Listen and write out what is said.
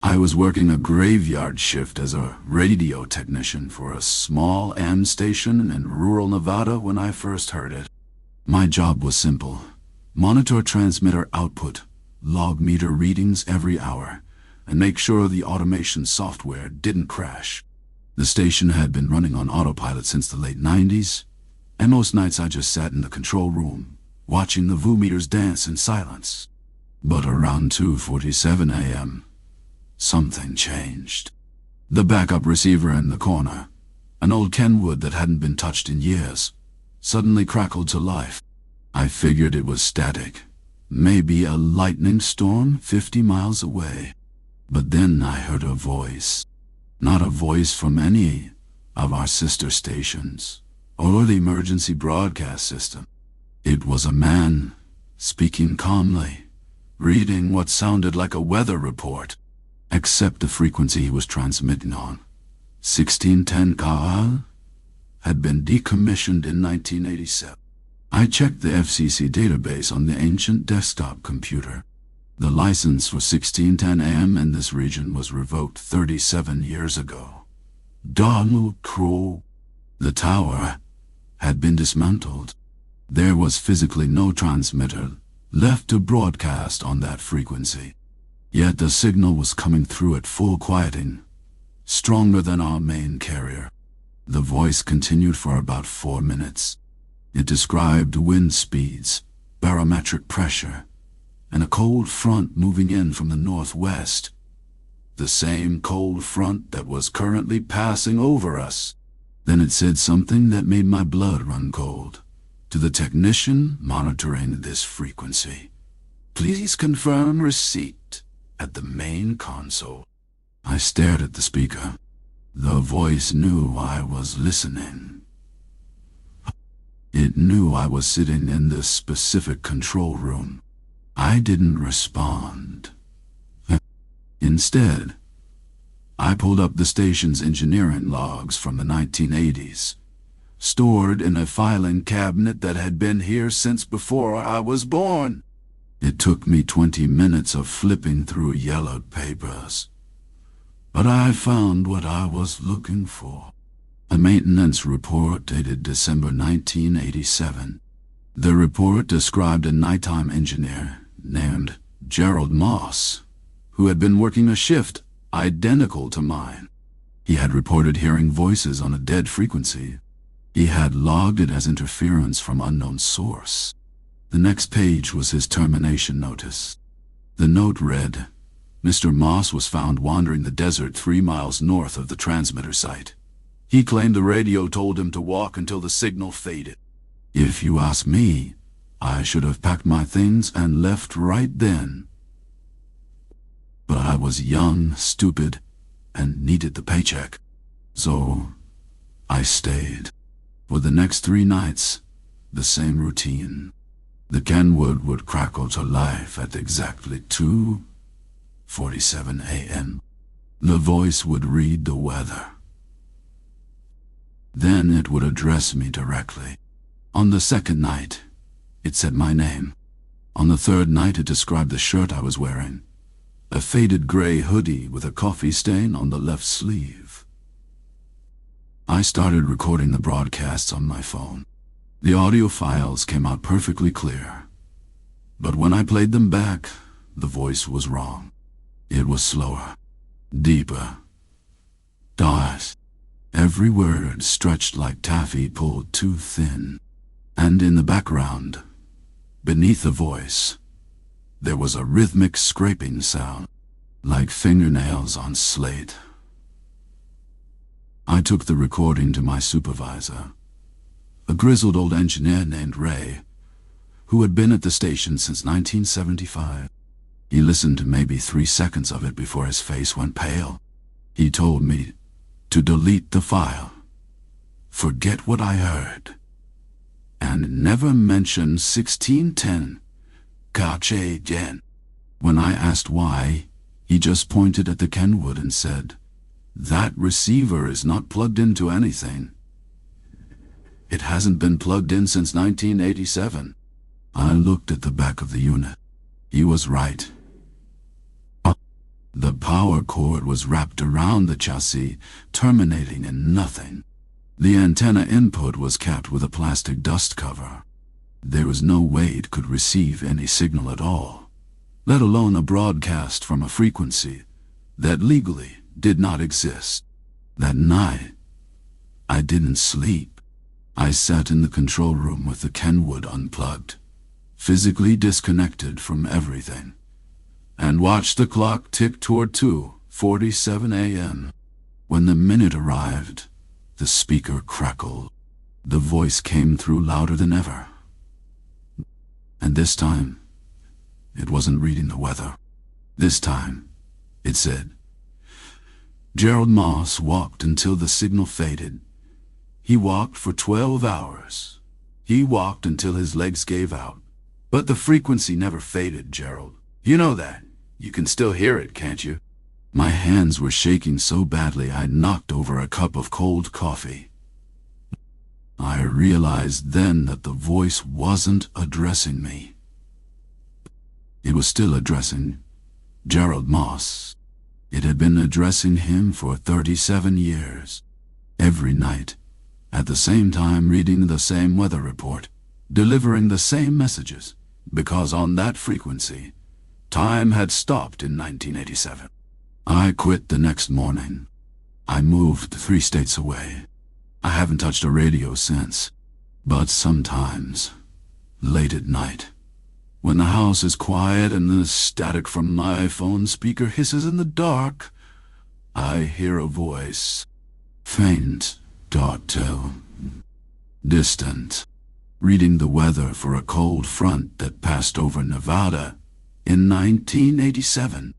I was working a graveyard shift as a radio technician for a small AM station in rural Nevada when I first heard it. My job was simple. Monitor transmitter output, log meter readings every hour, and make sure the automation software didn't crash. The station had been running on autopilot since the late 90s, and most nights I just sat in the control room, watching the VU meters dance in silence. But around 2:47 a.m., something changed. The backup receiver in the corner, an old Kenwood that hadn't been touched in years, suddenly crackled to life. I figured it was static, maybe a lightning storm 50 miles away. But then I heard a voice. Not a voice from any of our sister stations or the emergency broadcast system. It was a man speaking calmly, reading what sounded like a weather report, except the frequency he was transmitting on, 1610 kHz, had been decommissioned in 1987. I checked the FCC database on the ancient desktop computer. The license for 1610 AM in this region was revoked 37 years ago. Donald Crow. The tower had been dismantled. There was physically no transmitter left to broadcast on that frequency. Yet the signal was coming through at full quieting, stronger than our main carrier. The voice continued for about 4 minutes. It described wind speeds, barometric pressure, and a cold front moving in from the northwest. The same cold front that was currently passing over us. Then it said something that made my blood run cold. To the technician monitoring this frequency, please confirm receipt at the main console. I stared at the speaker. The voice knew I was listening. It knew I was sitting in this specific control room. I didn't respond. Instead, I pulled up the station's engineering logs from the 1980s, stored in a filing cabinet that had been here since before I was born. It took me 20 minutes of flipping through yellowed papers, but I found what I was looking for. A maintenance report dated December 1987. The report described a nighttime engineer named Gerald Moss, who had been working a shift identical to mine. He had reported hearing voices on a dead frequency. He had logged it as interference from unknown source. The next page was his termination notice. The note read, Mr. Moss was found wandering the desert 3 miles north of the transmitter site. He claimed the radio told him to walk until the signal faded. If you ask me, I should have packed my things and left right then. But I was young, stupid, and needed the paycheck. So I stayed. For the next 3 nights, the same routine. The Kenwood would crackle to life at exactly 2:47 a.m. The voice would read the weather. Then it would address me directly. On the second night, it said my name. On the third night, it described the shirt I was wearing, a faded gray hoodie with a coffee stain on the left sleeve. I started recording the broadcasts on my phone. The audio files came out perfectly clear. But when I played them back, the voice was wrong. It was slower, deeper, dark. Every word stretched like taffy pulled too thin. And in the background, beneath the voice, there was a rhythmic scraping sound, like fingernails on slate. I took the recording to my supervisor, a grizzled old engineer named Ray, who had been at the station since 1975. He listened to maybe 3 seconds of it before his face went pale. He told me to delete the file, forget what I heard, and never mention 1610 kHz again. When I asked why, he just pointed at the Kenwood and said, "That receiver is not plugged into anything. It hasn't been plugged in since 1987. I looked at the back of the unit. He was right. The power cord was wrapped around the chassis, terminating in nothing. The antenna input was capped with a plastic dust cover. There was no way it could receive any signal at all, let alone a broadcast from a frequency that legally did not exist. That night, I didn't sleep. I sat in the control room with the Kenwood unplugged, physically disconnected from everything, and watched the clock tick toward 2:47 a.m. When the minute arrived, the speaker crackled. The voice came through louder than ever. And this time, it wasn't reading the weather. This time, it said, Gerald Moss walked until the signal faded. He walked for 12 hours. He walked until his legs gave out. But the frequency never faded, Gerald. You know that. You can still hear it, can't you? My hands were shaking so badly I knocked over a cup of cold coffee. I realized then that the voice wasn't addressing me. It was still addressing Gerald Moss. It had been addressing him for 37 years. Every night, at the same time reading the same weather report, delivering the same messages, because on that frequency, time had stopped in 1987. I quit the next morning. I moved 3 states away. I haven't touched a radio since. But sometimes, late at night, when the house is quiet and the static from my phone speaker hisses in the dark, I hear a voice. Faint, taut-toe, distant, reading the weather for a cold front that passed over Nevada in 1987.